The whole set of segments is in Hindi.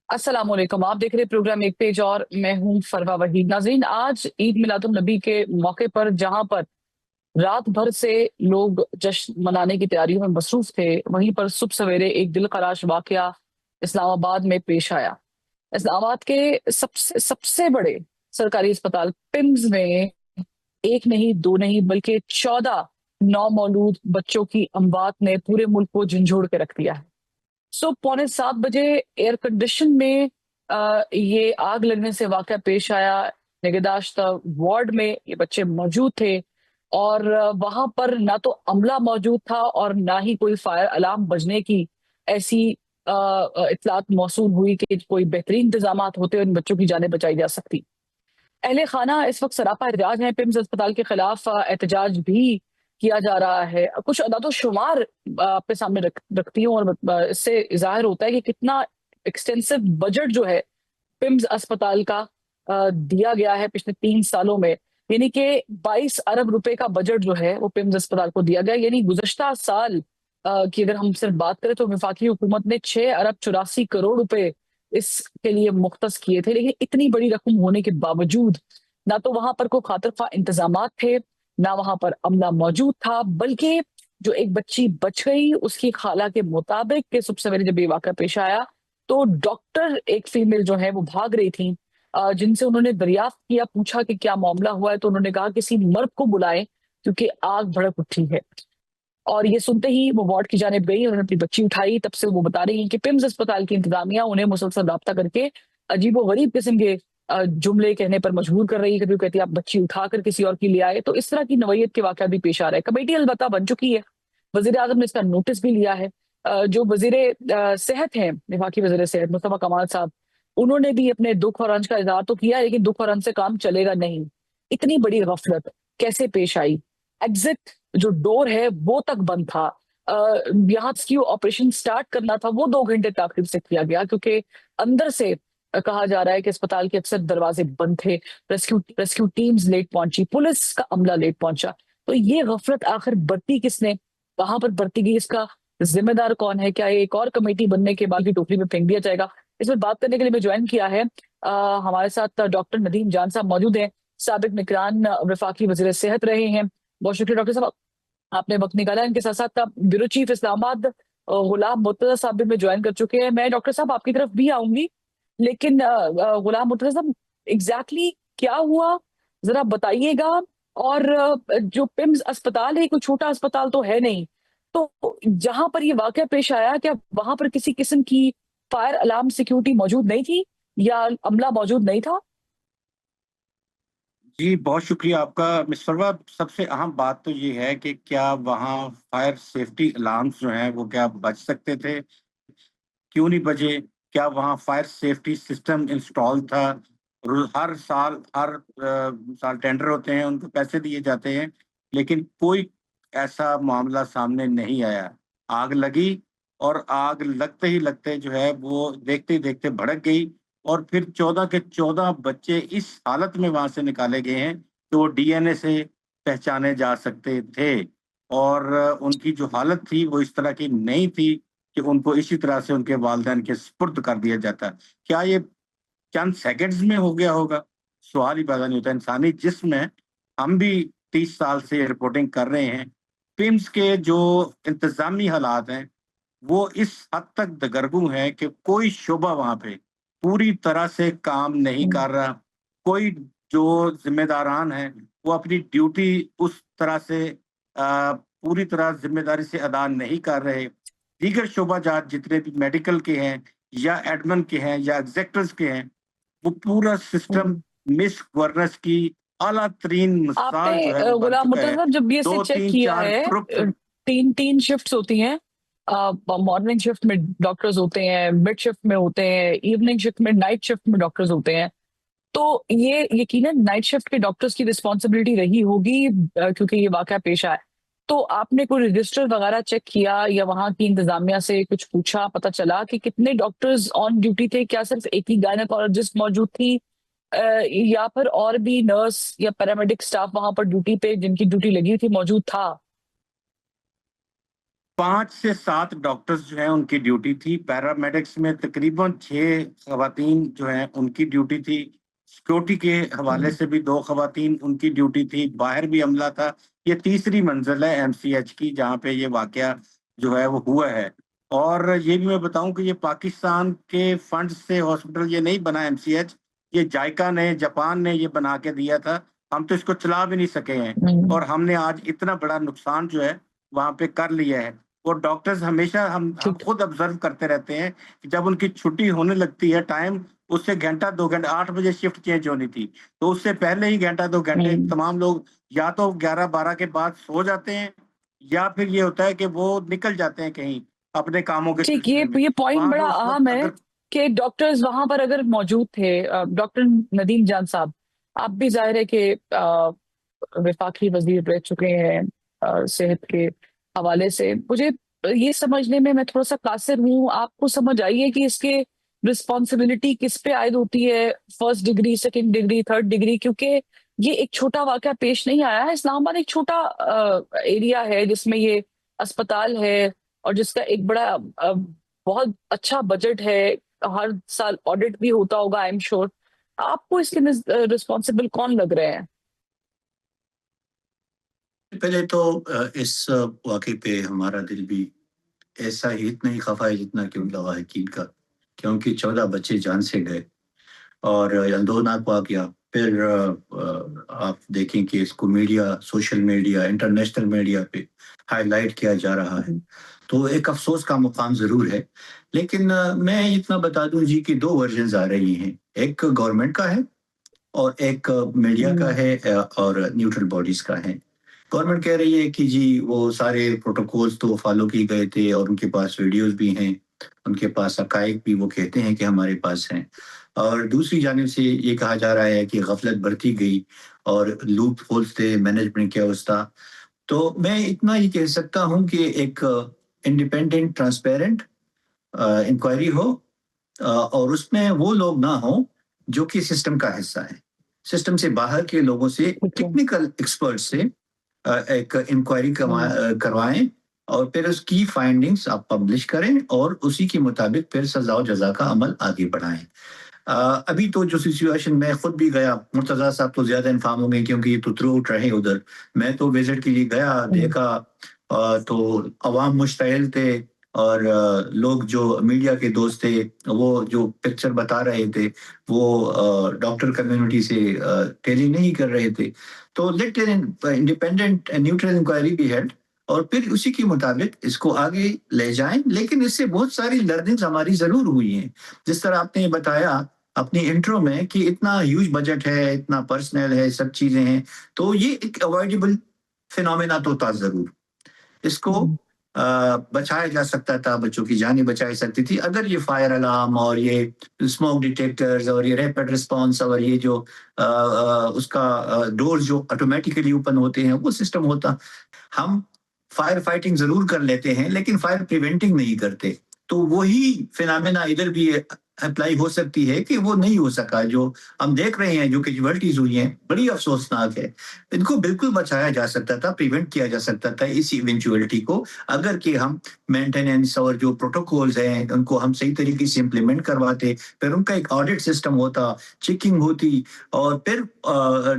अस्सलाम वालेकुम। आप देख रहे हैं प्रोग्राम एक पेज और मैं हूं फरवा वहीद। नाज़रीन, आज ईद मिलादुन नबी के मौके पर जहां पर रात भर से लोग जश्न मनाने की तैयारियों में मसरूफ थे, वहीं पर सुबह सवेरे एक दिलखराश वाकया इस्लामाबाद में पेश आया। इस्लामाबाद के सबसे सबसे बड़े सरकारी अस्पताल पिम्स में एक नहीं दो नहीं बल्कि 14 नौमौलूद बच्चों की अमवात ने पूरे मुल्क को झंझोड़ के रख दिया है। 6:45 बजे एयर कंडीशन में ये आग लगने से वाकया पेश आया। निगहदाश्त वार्ड में ये बच्चे मौजूद थे और वहां पर ना तो अमला मौजूद था और ना ही कोई फायर अलार्म बजने की ऐसी इतलात मौसूल हुई कि कोई बेहतरीन इंतजाम होते और इन बच्चों की जानें बचाई जा सकती। अहले खाना इस वक्त सरापा एहतजाज है। पिम्स अस्पताल के खिलाफ एहतजाज भी किया जा रहा है। कुछ अदाद शुमार आपके सामने रखती हूँ और इससे जाहिर होता है कि कितना एक्सटेंसिव बजट जो है पिम्स अस्पताल का दिया गया है पिछले 3 सालों में। यानी कि 22 अरब रुपए का बजट जो है वो पिम्स अस्पताल को दिया गया। यानी गुज़श्ता साल की अगर हम सिर्फ बात करें तो वफाकी हुकूमत ने 6 अरब 84 करोड़ रुपए इसके लिए मुख्तस किए थे। लेकिन इतनी बड़ी रकम होने के बावजूद ना तो वहां पर कोई खातिर खा इंतजाम थे, ना वहां पर अमला मौजूद था, बल्कि जो एक बच्ची बच गई उसकी खाला के मुताबिक कि सुबह सवेरे जब ये वाक़या पेश आया तो डॉक्टर एक फीमेल जो है वो भाग रही थी। जिनसे उन्होंने दरियाफ्त किया, पूछा कि क्या मामला हुआ है, तो उन्होंने कहा किसी मर्द को बुलाएं क्योंकि आग भड़क उठी है। और ये सुनते ही वो वार्ड की जानिब गई, उन्होंने अपनी बच्ची उठाई। तब से वो बता रही हैं कि पिम्स अस्पताल की इंतजामिया उन्हें मुसलसल राब्ता करके अजीबो गरीब किस्म के जुमले कहने पर मजबूर कर रही है। कभी वो कहती है आप बच्ची उठाकर किसी और की ले आए। तो इस तरह की नवैयत के वाकया भी पेश आ रहा है। कमेटी अलबत्ता बन चुकी है, वजीर आजम ने इसका नोटिस भी लिया है। जो वजीर सेहत हैं, वफाकी वजीर सेहत मुस्तफा कमाल साहब, उन्होंने भी अपने दुख और रंज का इजहार तो किया है, लेकिन दुख और रंज से काम चलेगा नहीं। इतनी बड़ी गफलत कैसे पेश आई? एग्जिट जो डोर है वो तक बंद था। यहाँ रेस्क्यू ऑपरेशन स्टार्ट करना था, वो 2 घंटे ताखिर से किया गया क्योंकि अंदर से कहा जा रहा है कि अस्पताल के अक्सर दरवाजे बंद थे। रेस्क्यू रेस्क्यू टीम्स लेट पहुंची, पुलिस का अमला लेट पहुंचा। तो ये गफलत आखिर बरती किसने, कहां पर बरती गई, इसका जिम्मेदार कौन है? क्या ये एक और कमेटी बनने के बाद की टोकरी में फेंक दिया जाएगा? इस पर बात करने के लिए मैं ज्वाइन किया है, हमारे साथ डॉक्टर नदीम जान साहब मौजूद हैं। साबिक निगरान वफाकी वजीर सेहत रहे हैं। बहुत शुक्रिया डॉक्टर साहब, आपने वक्त निकाला। इनके साथ साथ ब्यूरो चीफ इस्लामाबाद गुलाम मुर्तजा साहब भी में ज्वाइन कर चुके हैं। मैं डॉक्टर साहब आपकी तरफ भी आऊंगी, लेकिन गुलाम मुर्तजा साहब, एग्जैक्टली क्या हुआ जरा बताइएगा। और जो पिम्स अस्पताल है कोई छोटा अस्पताल तो है नहीं, तो जहां पर ये वाकया पेश आया क्या वहां पर किसी किस्म की फायर अलार्म सिक्योरिटी मौजूद नहीं थी या अमला मौजूद नहीं था? जी, बहुत शुक्रिया आपका मिस फरवा। सबसे अहम बात तो ये है कि क्या वहाँ फायर सेफ्टी अलार्म्स जो हैं, वो क्या बज सकते थे? क्यों नहीं बजे? क्या वहाँ फायर सेफ्टी सिस्टम इंस्टॉल था? हर साल टेंडर होते हैं, उनको पैसे दिए जाते हैं, लेकिन कोई ऐसा मामला सामने नहीं आया। आग लगी और आग लगते ही लगते जो है वो देखते ही देखते भड़क गई और फिर 14 के 14 बच्चे इस हालत में वहाँ से निकाले गए हैं, कि वो डीएनए से पहचाने जा सकते थे और उनकी जो हालत थी, वो इस तरह की नहीं थी कि उनको इसी तरह से उनके वालिदैन के सुपुर्द कर दिया जाता। क्या ये चंद सेकंड्स में हो गया होगा? सवाल ही पैदा नहीं होता। इंसानी जिस्म है, हम भी 30 साल से रिपोर्टिंग कर रहे हैं। पिम्स के जो इंतज़ामी हालात हैं, वो इस हद तक दगरगू हैं कि कोई शोबा वहाँ पे पूरी तरह से काम नहीं हम्म। कर रहा। कोई जो ज़िम्मेदारान हैं, वो अपनी ड्यूटी उस तरह से पूरी तरह ज़िम्मेदारी से अदा नहीं कर रहे। दीगर शोबाजात जितने भी मेडिकल के हैं या एडमिन के हैं या एग्ज़ेक्टिव्स के हैं, वो पूरा सिस्टम हम्म। मिस गवर्नेंस की आला तरीन आपने मिसाल जो है वो बन गुलाम चुका मुर्तजा है। साहब जब ये से 2, चेक 3, किया 4 है, ग्रुप्स। तीन तीन शिफ्ट्स होती हैं। मॉर्निंग शिफ्ट में डॉक्टर्स होते हैं, मिड शिफ्ट में होते हैं, इवनिंग शिफ्ट में, नाइट शिफ्ट में डॉक्टर्स होते हैं। तो ये यकीनन नाइट शिफ्ट के डॉक्टर्स की रिस्पॉन्सिबिलिटी रही होगी, क्योंकि ये वाकया पेश आया। तो आपने कोई रजिस्टर वगैरह चेक किया या वहां की इंतजामिया से कुछ पूछा, पता चला कि कितने डॉक्टर्स ऑन ड्यूटी थे? क्या सिर्फ एक ही गायनेकोलॉजिस्ट मौजूद थी, या फिर और भी नर्स या पैरामेडिक स्टाफ वहां पर ड्यूटी पे जिनकी ड्यूटी लगी थी मौजूद था? 5 से 7 डॉक्टर्स जो हैं उनकी ड्यूटी थी। पैरामेडिक्स में तकरीबन 6 खवातीन जो हैं उनकी ड्यूटी थी। सिक्योरिटी के हवाले से भी 2 खवातीन उनकी ड्यूटी थी। बाहर भी अमला था। ये तीसरी मंजिल है एमसीएच की जहाँ पे ये वाकया जो है वो हुआ है। और ये भी मैं बताऊं कि ये पाकिस्तान के फंड से हॉस्पिटल ये नहीं बना एमसीएच, ये जायका ने, जापान ने ये बना के दिया था। हम तो इसको चला भी नहीं सके हैं और हमने आज इतना बड़ा नुकसान जो है वहाँ पे कर लिया है। और डॉक्टर्स हमेशा हम ठीक। खुद ऑब्जर्व करते रहते हैं कि जब उनकी छुट्टी होने लगती है टाइम, उससे घंटा 2 घंटे 8 बजे शिफ्ट चेंज होनी थी। तो उससे पहले ही घंटा 2 घंटे हम्म। तमाम लोग या तो 11-12 के बाद सो जाते हैं या फिर ये होता है कि वो निकल जाते हैं कहीं अपने कामों के ठीक, सिलसिले में। ये पॉइंट वहाँ पे बड़ा उस वक़्त अहम है अगर कि डॉक्टर्स वहां पर अगर मौजूद थे। डॉक्टर नदीम जान साहब, आप भी जाहिर है कि वफाकी वजीर रह चुके हैं सेहत के हवाले से। मुझे ये समझने में मैं थोड़ा सा कासिर हूँ, आपको समझ आई है कि इसके रिस्पॉन्सिबिलिटी किस पे आयद होती है, first degree, second degree, third degree? क्योंकि ये एक छोटा वाकया पेश नहीं आया है। इस्लामाबाद एक छोटा एरिया है जिसमें ये अस्पताल है और जिसका एक बड़ा बहुत अच्छा बजट है। हर साल ऑडिट भी होता होगा, आई एम श्योर। आपको इसके रिस्पॉन्सिबल कौन लग रहे हैं? पहले तो इस वाक़े पे हमारा दिल भी ऐसा ही इतना ही खफ़ा है जितना कि उन लवाहिकीन का, क्योंकि 14 बच्चे जान से गए और अल्दोनाक वाक़या। फिर आप देखें कि इसको media, social media, international media पे हाइलाइट किया जा रहा है, तो एक अफ़सोस का मुक़ाम ज़रूर है। लेकिन मैं इतना बता दूँ जी कि 2 वर्ज़न्स आ रही हैं, एक गवर्नमेंट का है और एक मीडिया का हम्म। है और न्यूट्रल बॉडीज़ का है। गवर्नमेंट कह रही है कि जी वो सारे प्रोटोकॉल्स तो फॉलो किए गए थे और उनके पास वीडियोज़ भी हैं, उनके पास हक़ाइक़ भी वो कहते हैं कि हमारे पास हैं। और दूसरी जानिब से ये कहा जा रहा है कि गफ़लत बरती गई और लूप होल्स थे, मैनेजमेंट क्या था। तो मैं इतना ही कह सकता हूँ कि एक इंडिपेंडेंट, ट्रांसपेरेंट इंक्वायरी हो और उसमें वो लोग ना हों जो कि सिस्टम का हिस्सा हैं। सिस्टम से बाहर के लोगों से, ठीक है। टेक्निकल एक्सपर्ट से एक इंक्वायरी हम्म। करवाएं और फिर उसकी फाइंडिंग्स आप पब्लिश करें और उसी के मुताबिक फिर सजा और जजा का अमल आगे बढ़ाएं। अभी तो जो सिचुएशन, मैं खुद भी गया, मुर्तज़ा साहब तो ज़्यादा इन्फॉर्म हो गए क्योंकि ये तो थ्रू आउट रहे उधर। मैं तो विज़िट के लिए गया, हम्म। देखा तो अवाम मुश्तइल थे और लोग जो मीडिया के दोस्त थे, वो जो पिक्चर बता रहे थे, वो डॉक्टर कम्युनिटी से टेली नहीं कर रहे थे। तो let independent neutral inquiry be held और फिर उसी के मुताबिक इसको आगे ले जाएँ। लेकिन इससे बहुत सारी लर्निंग्स हमारी ज़रूर हुई हैं। जिस तरह आपने बताया अपनी इंट्रो में कि इतना ह्यूज बजट है, इतना पर्सनल है, सब चीज़ें हैं, तो ये एक अवॉइडेबल फिनोमेना तो था ज़रूर। इसको हम्म। बचाया जा सकता था, बच्चों की जानें बचाई सकती थी अगर ये फायर अलार्म और ये स्मोक डिटेक्टर्स और ये रैपिड रिस्पॉन्स और ये जो उसका डोर्स जो ऑटोमेटिकली ओपन होते हैं वो सिस्टम होता। हम फायर फाइटिंग ज़रूर कर लेते हैं लेकिन फायर प्रिवेंटिंग नहीं करते। तो वही फिनोमेना इधर भी अप्लाई हो सकती है कि वो नहीं हो सका। जो हम देख रहे हैं, जो कैजुअल्टीज़ हुई हैं, बड़ी अफ़सोसनाक है। इनको बिल्कुल बचाया जा सकता था, प्रिवेंट किया जा सकता था इस इवेंचुअलिटी को, अगर कि हम मेंटेनेंस और जो प्रोटोकॉल्स हैं, उनको हम सही तरीके से इम्प्लीमेंट करवाते, फिर उनका एक ऑडिट सिस्टम होता, चेकिंग होती और फिर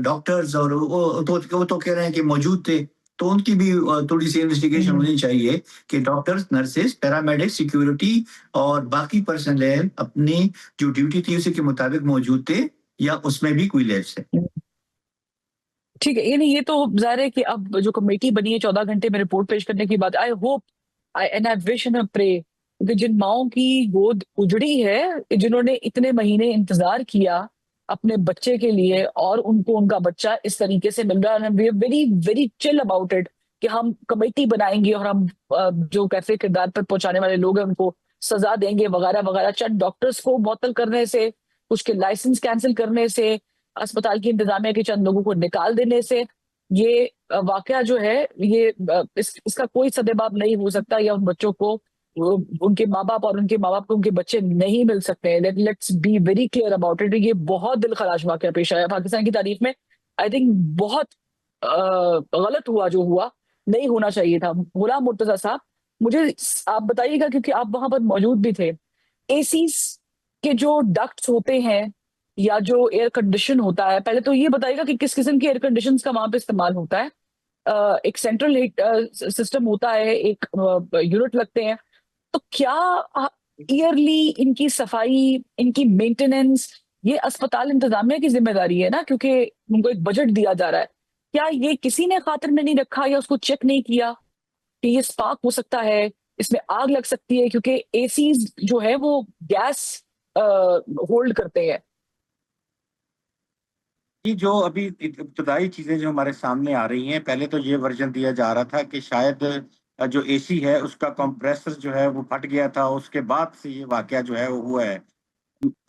डॉक्टर्स और वो तो कह रहे हैं कि मौजूद थे, तो उनकी भी थोड़ी-सी इन्वेस्टिगेशन हम्म। होनी चाहिए कि डॉक्टर्स, नर्सेस, पैरामेडिक्स, सिक्योरिटी और बाकी पर्सनेल अपनी जो ड्यूटी थी उसी के मुताबिक मौजूद थे या उसमें भी कोई लैप्स है। ठीक है, ये तो ज़ाहिर है कि अब जो कमेटी बनी है 14 घंटे में रिपोर्ट पेश करने की बात, I hope I wish and I pray कि जिन माओं की गोद उजड़ी है, जिन्होंने इतने महीने इंतजार किया अपने बच्चे के लिए और उनको उनका बच्चा इस तरीके से मिल रहा है, we are very very chill about it कि हम कमेटी बनाएंगे और हम जो कैफे किरदार पर पहुंचाने वाले लोग हैं उनको सजा देंगे वगैरह वगैरह। चंद डॉक्टर्स को मुअत्तल करने से, उसके लाइसेंस कैंसिल करने से, अस्पताल की इंतजामिया के चंद लोगों को निकाल देने से ये वाकया जो है ये इसका कोई सदेबाब नहीं हो सकता, या उन बच्चों को उनके माँ बाप और उनके माँ बाप को उनके बच्चे नहीं मिल सकते हैं। Let's be very clear about it. ये बहुत दिल खराश वाकया पेश आया पाकिस्तान की तारीख में। आई थिंक बहुत गलत हुआ जो हुआ, नहीं होना चाहिए था। गुलाम मुर्तजा साहब, मुझे आप बताइएगा, क्योंकि आप वहां पर मौजूद भी थे, एसीज के जो डक्ट्स होते हैं या जो एयर कंडीशन होता है, पहले तो ये बताइएगा कि किस किस्म के एयर कंडीशन का वहां पे इस्तेमाल होता है। एक सेंट्रल हीट सिस्टम होता है, एक यूनिट लगते हैं, तो क्या ईयरली इनकी सफाई, इनकी मेंटेनेंस, ये अस्पताल इंतजामिया की जिम्मेदारी है ना, क्योंकि उनको एक बजट दिया जा रहा है। क्या ये किसी ने खातिर में नहीं रखा या उसको चेक नहीं किया कि ये स्पार्क हो सकता है, इसमें आग लग सकती है, क्योंकि एसीज जो है वो गैस होल्ड करते हैं। ये जो अभी इब्तदाई चीजें जो हमारे सामने आ रही हैं, पहले तो ये वर्जन दिया जा रहा था कि शायद जो एसी है उसका कंप्रेसर जो है वो फट गया था, उसके बाद से ये वाकया जो है वो हुआ है।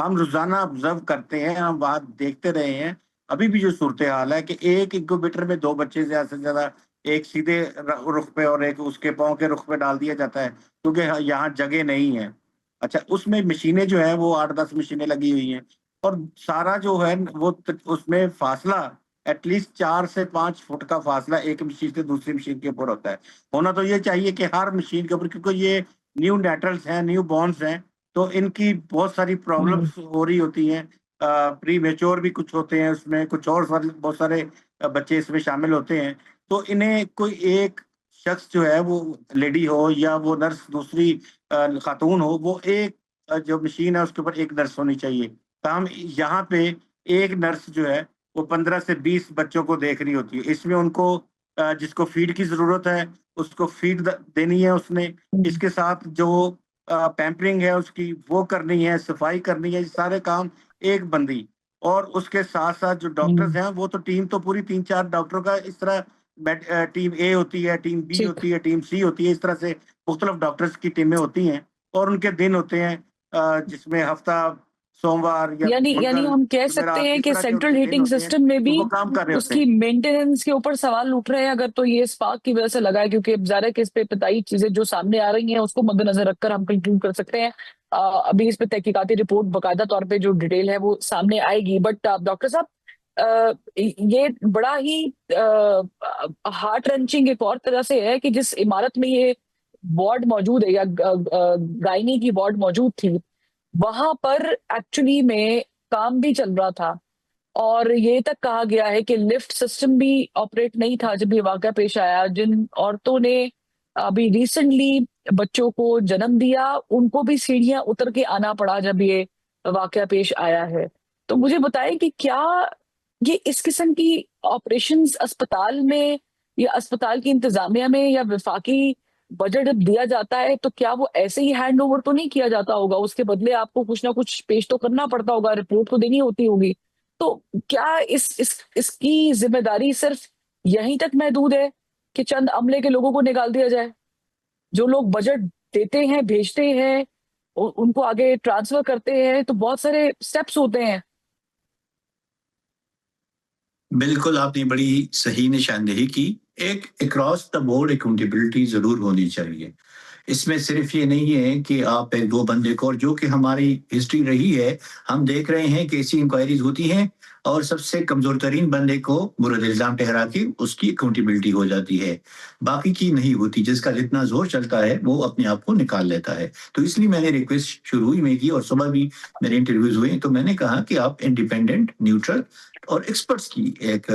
हम रोजाना ऑब्जर्व करते हैं, हम बात देखते रहे हैं। अभी भी जो सूरत हाल है कि एक इंक्यूबेटर में 2 बच्चे ज्यादा से ज्यादा, एक सीधे रुख पे और एक उसके पाँव के रुख पे डाल दिया जाता है, क्योंकि यहाँ जगह नहीं है। अच्छा, उसमें मशीनें जो है वो 8-10 मशीनें लगी हुई हैं, और सारा जो है वो उसमें फासला एटलीस्ट 4 से 5 फुट का फासला एक मशीन से दूसरी मशीन के ऊपर होता है। होना तो ये चाहिए कि हर मशीन के ऊपर, क्योंकि ये न्यू नेटल्स हैं, न्यू बॉर्न्स हैं, तो इनकी बहुत सारी हम्म, प्रॉब्लम्स हो रही होती हैं। प्री मैच्योर भी कुछ होते हैं उसमें, कुछ और बहुत सारे बच्चे इसमें शामिल होते हैं। तो इन्हें कोई एक शख्स जो है वो लेडी हो या वो नर्स दूसरी खातून हो, वो एक जो मशीन है उसके ऊपर एक नर्स होनी चाहिए। काम यहाँ पे एक नर्स जो है वो 15 से 20 बच्चों को देख रही होती है। इसमें उनको जिसको फीड की ज़रूरत है उसको फीड द देनी है उसने। हम्म, इसके साथ जो पैम्परिंग है उसकी वो करनी है, सफाई करनी है, ये सारे काम एक बंदी। और उसके साथ-साथ जो डॉक्टर्स हम्म, हैं वो तो टीम तो पूरी 3-4 डॉक्टरों का इस तरह टीम ए होती है, टीम बी ठीक। होती है, टीम सी होती है, इस तरह से मुख्तलिफ डॉक्टर्स की टीमें होती हैं, और उनके दिन होते हैं जिसमें हफ्ता सोमवार या यानी यानी मंगल, हम कह सकते जुमेरात, हैं इस कि तरह के सेंट्रल उनके दिन हीटिंग होते हैं, सिस्टम में तो भी वो काम कर रहे होते उसकी हैं। मेंटेनेंस के ऊपर सवाल उठ रहे हैं, अगर तो ये स्पार्क की वजह से लगा है, क्योंकि अब ज़ाहिर है कि इस पे बताई चीजें जो सामने आ रही हैं उसको मद्देनजर रखकर हम कंक्लूड कर सकते हैं। अभी इस पे तहकीकाती रिपोर्ट बाकायदा तौर पे जो डिटेल है वो सामने आएगी, बट डॉक्टर साहब, ये बड़ा ही हार्ट रेंचिंग एक और तरह से है कि जिस इमारत में ये वार्ड मौजूद है या गायनी की वार्ड मौजूद थी, वहां पर एक्चुअली में काम भी चल रहा था, और ये तक कहा गया है कि लिफ्ट सिस्टम भी ऑपरेट नहीं था जब ये वाकया पेश आया। जिन औरतों ने अभी रिसेंटली बच्चों को जन्म दिया, उनको भी सीढ़ियां उतर के आना पड़ा जब ये वाकया पेश आया है। तो मुझे बताएं कि क्या ये इस किस्म की ऑपरेशंस अस्पताल में या अस्पताल की इंतजामिया में या विफाकी बजट जब दिया जाता है, तो क्या वो ऐसे ही हैंड ओवर तो नहीं किया जाता होगा, उसके बदले आपको कुछ ना कुछ पेश तो करना पड़ता होगा, रिपोर्ट तो देनी होती होगी। तो क्या इस इसकी जिम्मेदारी सिर्फ यहीं तक महदूद है कि चंद अमले के लोगों को निकाल दिया जाए? जो लोग बजट देते हैं, भेजते हैं, उनको आगे ट्रांसफर करते हैं, तो बहुत सारे स्टेप्स होते हैं। बिल्कुल, आपने बड़ी सही निशानदेही की। एक अक्रॉस द बोर्ड अकाउंटेबिलिटी ज़रूर होनी चाहिए। इसमें सिर्फ़ ये नहीं है कि आप 1-2 बंदे को, और जो कि हमारी हिस्ट्री रही है, हम देख रहे हैं कि ऐसी इंक्वायरीज़ होती हैं और सबसे कमज़ोर तरीन बंदे को मुर्द इल्ज़ाम ठहरा के उसकी अकाउंटेबिलिटी हो जाती है। बाकी की नहीं होती, जिसका जितना ज़ोर चलता है, वो अपने आप को निकाल लेता है। तो इसलिए मैंने रिक्वेस्ट शुरू ही में की, और सुबह भी मेरे इंटरव्यूज़ हुए, तो मैंने कहा कि आप इंडिपेंडेंट, न्यूट्रल और एक्सपर्ट्स की एक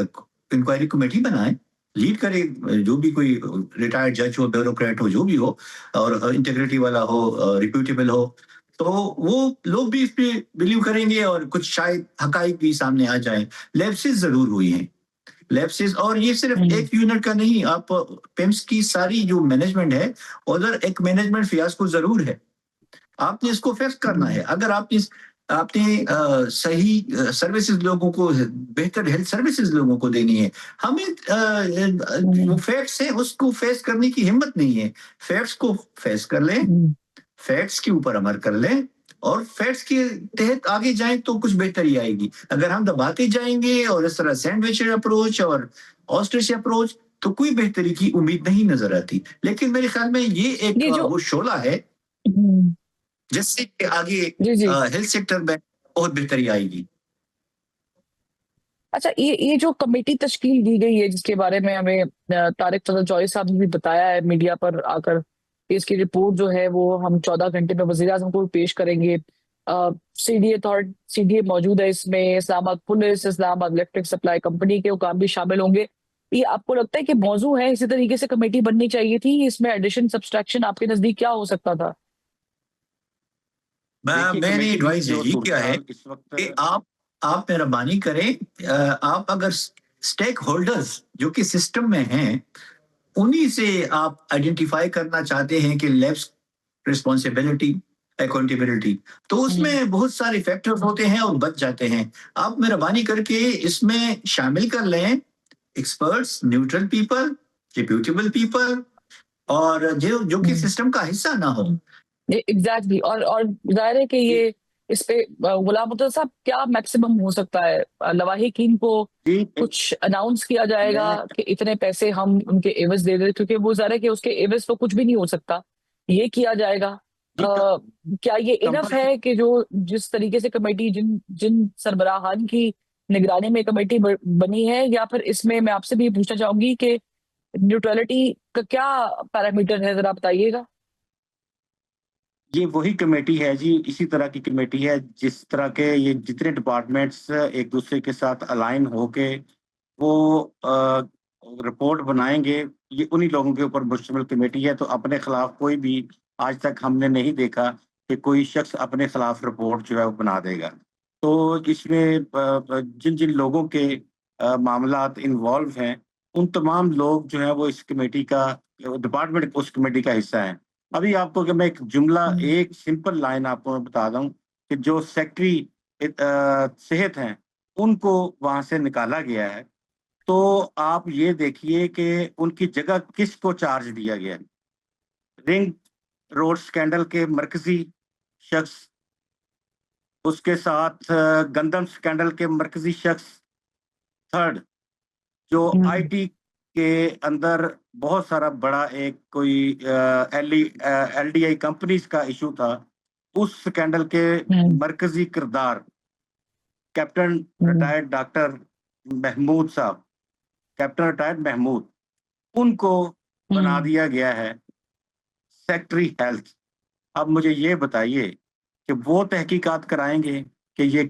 इंक्वायरी कमेटी बनाएँ, लीड करे जो भी कोई रिटायर्ड जज हो, ब्यूरोक्रेट हो, जो भी हो, और इंटीग्रिटी वाला हो, रिप्यूटेबल हो, तो वो लोग भी इस पे बिलीव करेंगे और कुछ शायद हकाइक भी सामने आ जाएँ। लैप्सेस ज़रूर हुई हैं, लैप्सेस, और ये सिर्फ़ हम्म, एक यूनिट का नहीं, आप पिम्स की सारी जो मैनेजमेंट है, उधर एक मैनेजमेंट फियास्को ज़रूर है। आपने इसको फिक्स करना हम्म, है। अगर आपने सही सर्विसेज़ लोगों को, बेहतर हेल्थ सर्विसेज़ लोगों को देनी है। हमें जो हम्म, फैक्ट्स हैं उसको फेस करने की हिम्मत नहीं है। फैक्ट्स को फेस कर लें, हम्म, फैक्ट्स के ऊपर अमल कर लें, और फैक्ट्स के तहत आगे जाएँ तो कुछ बेहतरी आएगी। अगर हम दबाते जाएँगे और इस तरह सैंडविच अप्रोच और ऑस्ट्रिच अप्रोच, तो कोई बेहतरी की उम्मीद नहीं नज़र आती। लेकिन मेरे ख्याल में ये एक ये जो वो शोला है हम्म, जिससे कि आगे जी जी। हेल्थ सेक्टर में बहुत बेहतरी आएगी। अच्छा, ये जो कमेटी तश्कील दी गई है जिसके बारे में हमें तारिक फजल चौधरी साहब ने भी बताया है मीडिया पर आकर, इसकी रिपोर्ट जो है वो हम 14 घंटे में वजीर आजम को पेश करेंगे। सीडीए मौजूद है इसमें, Islamabad police, Islamabad electric supply company के काम भी शामिल होंगे। ये आपको लगता है कि मौजू है, इसी तरीके से कमेटी बननी चाहिए थी? इसमें एडिशन सब्सट्रैक्शन आपके नजदीक क्या हो सकता था? देखिए, मैंने कमेटी की एडवाइस जो यही किया है सूरत-ए-हाल इस कि वक्त आप मेहरबानी करें, आप अगर स्टेक होल्डर्स जो कि सिस्टम में हैं, उन्हीं से आप आइडेंटिफाई करना चाहते हैं कि लेफ्ट रिस्पॉन्सिबिलिटी, अकाउंटेबिलिटी, तो हम्म, उसमें बहुत सारे फैक्टर्स होते हैं और बच जाते हैं। आप मेहरबानी करके इसमें शामिल कर लें experts, neutral people, reputable people, और जो जो कि हम्म। सिस्टम का हिस्सा ना हो। एग्जैक्टली। और जाहिर है कि जी, ये इस पे गुलाम मुर्तजा साहब क्या मैक्सिमम हो सकता है? लवाहिकीन को जी, कुछ अनाउंस किया जाएगा मैं कि इतने पैसे हम उनके एवज दे रहे, क्योंकि वो जाहिर है कि उसके एवज तो कुछ भी नहीं हो सकता, ये किया जाएगा? जी, क्या ये इनफ कंपल्सरी है कि जो जिस तरीके से कमेटी जिन जिन सरबराहान की निगरानी में कमेटी बनी है, या फिर इसमें मैं आपसे भी पूछना चाहूंगी कि न्यूट्रलिटी का क्या पैरामीटर है, जरा बताइएगा। ये वही कमेटी है जी, इसी तरह की कमेटी है जिस तरह के ये जितने डिपार्टमेंट्स एक दूसरे के साथ अलाइन होके वो रिपोर्ट बनाएंगे, ये उन्हीं लोगों के ऊपर मुश्तमिल कमेटी है। तो अपने खिलाफ कोई भी आज तक हमने नहीं देखा कि कोई शख्स अपने खिलाफ रिपोर्ट जो है वो बना देगा। तो इसमें जिन जिन लोगों के मामलात इन्वॉल्व हैं, उन तमाम लोग जो है वो इस कमेटी का डिपार्टमेंट उस कमेटी का हिस्सा है। अभी आपको कि मैं एक जुमला, हम्म, एक सिंपल लाइन आपको मैं बता दूँ कि जो सेक्रेटरी सेहत हैं, उनको वहाँ से निकाला गया है। तो आप ये देखिए कि उनकी जगह किसको चार्ज दिया गया है। रिंग रोड स्कैंडल के मरकज़ी शख्स, उसके साथ गंदम स्कैंडल के मरकज़ी शख्स, थर्ड जो हम्म, आईटी के अंदर बहुत सारा बड़ा एक कोई एलडीआई कंपनीज़ का इश्यू था, उस स्कैंडल के हम्म, मरकज़ी किरदार कैप्टन हम्म, रिटायर्ड डॉक्टर महमूद साहब, कैप्टन रिटायर्ड महमूद, उनको बना हम्म, दिया गया है सेक्रेटरी हेल्थ। अब मुझे ये बताइए कि वो तहकीकात कराएँगे कि ये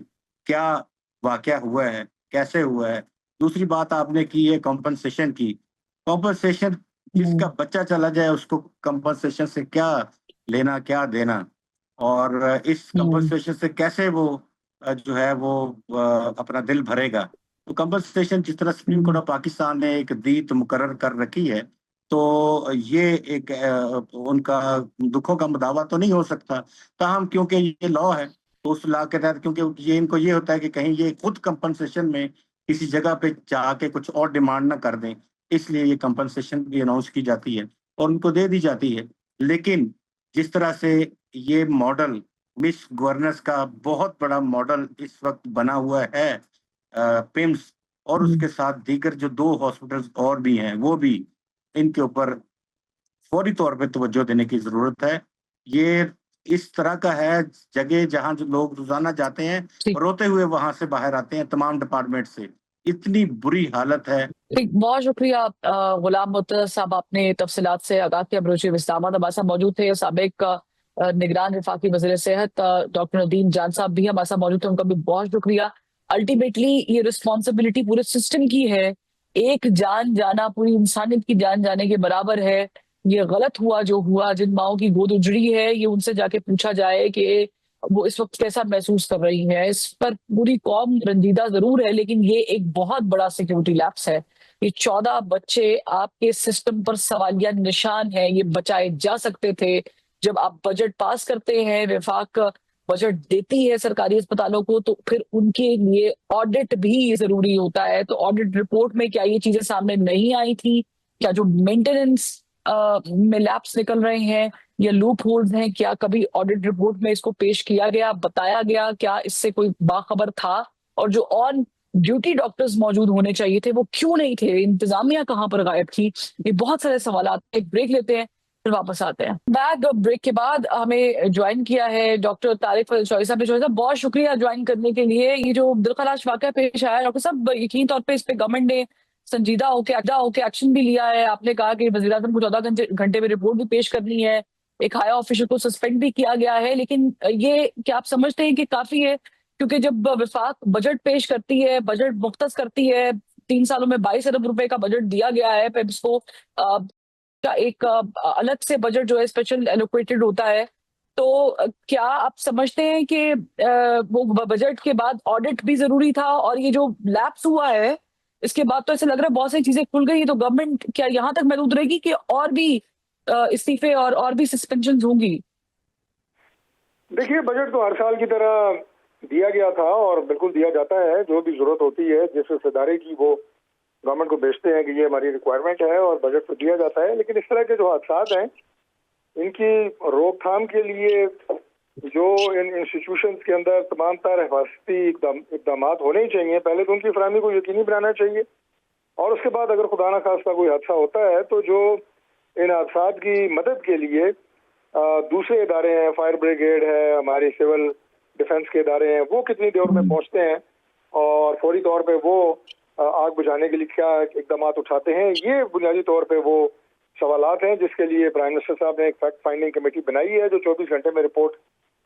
क्या वाक़या हुआ है, कैसे हुआ है? दूसरी बात आपने की है कॉम्पेंसेशन की। कॉम्पेंसेशन, जिसका हम्म, बच्चा चला जाए उसको कॉम्पेंसेशन से क्या लेना, क्या देना? और इस हम्म, कॉम्पेंसेशन से कैसे वो जो है वो अपना दिल भरेगा? तो कॉम्पेंसेशन जिस तरह supreme court hmm, of Pakistan ने एक दीत मुकर्रर कर रखी है, तो ये एक उनका दुखों का मुदावा तो नहीं हो सकता। ताहम क्योंकि ये लॉ है, तो उस लॉ के तहत क्योंकि ये इनको ये होता है कि कहीं ये खुद कंपनसेशन में किसी जगह पे जाके कुछ और डिमांड ना कर दें, इसलिए ये कंपनसेशन भी अनाउंस की जाती है और उनको दे दी जाती है। लेकिन जिस तरह से ये मॉडल मिस गवर्नेंस का बहुत बड़ा मॉडल इस वक़्त बना हुआ है, पिम्स और हम्म, उसके साथ दीगर जो 2 हॉस्पिटल्स और भी हैं, वो भी इनके ऊपर फौरी तौर पे तवज्जो देने की ज़रूरत है। ये इस तरह का है जगह जहाँ जो लोग रोज़ाना जाते हैं, ठीक। रोते हुए वहाँ से बाहर आते हैं तमाम डिपार्टमेंट से। इतनी बुरी हालत है। ठीक, बहुत शुक्रिया गुलाम मुर्तज़ा साहब, आपने तफसीलात से आगाह किया। बलूची इस्लामाबाद हमारे साथ मौजूद थे। साबिक निगरान वफाकी वज़ीर सेहत डॉक्टर नदीम जान साहब भी हमारे साथ मौजूद थे, उनका भी बहुत शुक्रिया। अल्टीमेटली ये रिस्पॉन्सिबिलिटी पूरे सिस्टम की है। एक जान जाना पूरी इंसानियत की जान जाने के बराबर है। ये गलत हुआ जो हुआ, जिन माओं की गोद उजड़ी है, ये उनसे जाके पूछा जाए कि वो इस वक्त कैसा महसूस कर रही है। इस पर पूरी कौम रंजीदा जरूर है, लेकिन ये एक बहुत बड़ा सिक्योरिटी लैप्स है। ये 14 बच्चे आपके सिस्टम पर सवालिया निशान है, ये बचाए जा सकते थे। जब आप बजट पास करते हैं, विफाक बजट देती है सरकारी अस्पतालों को, तो फिर उनके लिए ऑडिट भी जरूरी होता है। तो ऑडिट रिपोर्ट में क्या ये चीजें सामने नहीं आई थी? क्या जो मेंटेनेंस में लैप्स निकल रहे हैं या लूप होल्स हैं, क्या कभी ऑडिट रिपोर्ट में इसको पेश किया गया, बताया गया? क्या इससे कोई बाखबर था? और जो ऑन ड्यूटी डॉक्टर्स मौजूद होने चाहिए थे, वो क्यों नहीं थे? इंतजामिया कहाँ पर गायब थी? ये बहुत सारे सवाल। एक ब्रेक लेते हैं, फिर वापस आते हैं। बैक ब्रेक के बाद हमें ज्वाइन किया है डॉक्टर तारिक फजल चौधरी साहब ने। चौधरी साहब, बहुत शुक्रिया ज्वाइन करने के लिए। ये जो दिलखराश वाकया पेश आया डॉक्टर साहब, यकीनी तौर पे इस पे गवर्नमेंट ने संजीदा होके एक्शन भी लिया है। आपने कहा कि वज़ीर-ए-आज़म को 14 घंटे में रिपोर्ट भी पेश करनी है। एक हाई ऑफिशियल को सस्पेंड भी किया गया है। लेकिन ये क्या आप समझते हैं कि काफ़ी है? क्योंकि जब वफाक बजट पेश करती है, बजट मुख्तस करती है, 3 सालों में 22 अरब रुपए का बजट दिया गया है पिम्स को, का एक अलग से बजट जो है स्पेशल एलोकेटेड होता है। तो क्या आप समझते हैं कि वो बजट के बाद ऑडिट भी ज़रूरी था और ये जो लैप्स हुआ है, इसके बाद तो ऐसा लग रहा है बहुत सारी चीज़ें खुल गई, तो गवर्नमेंट क्या यहाँ तक महदूद रहेगी कि और भी इस्तीफे और भी सस्पेंशंस होंगी? देखिए, बजट तो हर साल की तरह दिया गया था और बिल्कुल दिया जाता है। जो भी ज़रूरत होती है जिस इदारे की, वो गवर्नमेंट को भेजते हैं कि ये हमारी रिक्वायरमेंट है और बजट तो दिया जाता है। लेकिन इस तरह के जो हादसात हैं, इनकी रोकथाम के लिए जो इन इंस्टीट्यूशंस के अंदर तमाम तर हिफाजती इक़दामात होने ही चाहिए। पहले तो उनकी फराहमी को यकीनी बनाना चाहिए और उसके बाद अगर खुदा न खास्ता कोई हादसा होता है तो जो इन हादसात की मदद के लिए दूसरे इदारे हैं, फायर ब्रिगेड है, हमारी सिविल डिफेंस के इदारे हैं, वो कितनी देर में पहुंचते हैं और फौरी तौर पे वो आग बुझाने के लिए क्या इकदाम उठाते हैं, ये बुनियादी तौर पे वो सवालात हैं जिसके लिए प्राइम मिनिस्टर साहब ने एक फैक्ट फाइंडिंग कमेटी बनाई है जो 24 घंटे में रिपोर्ट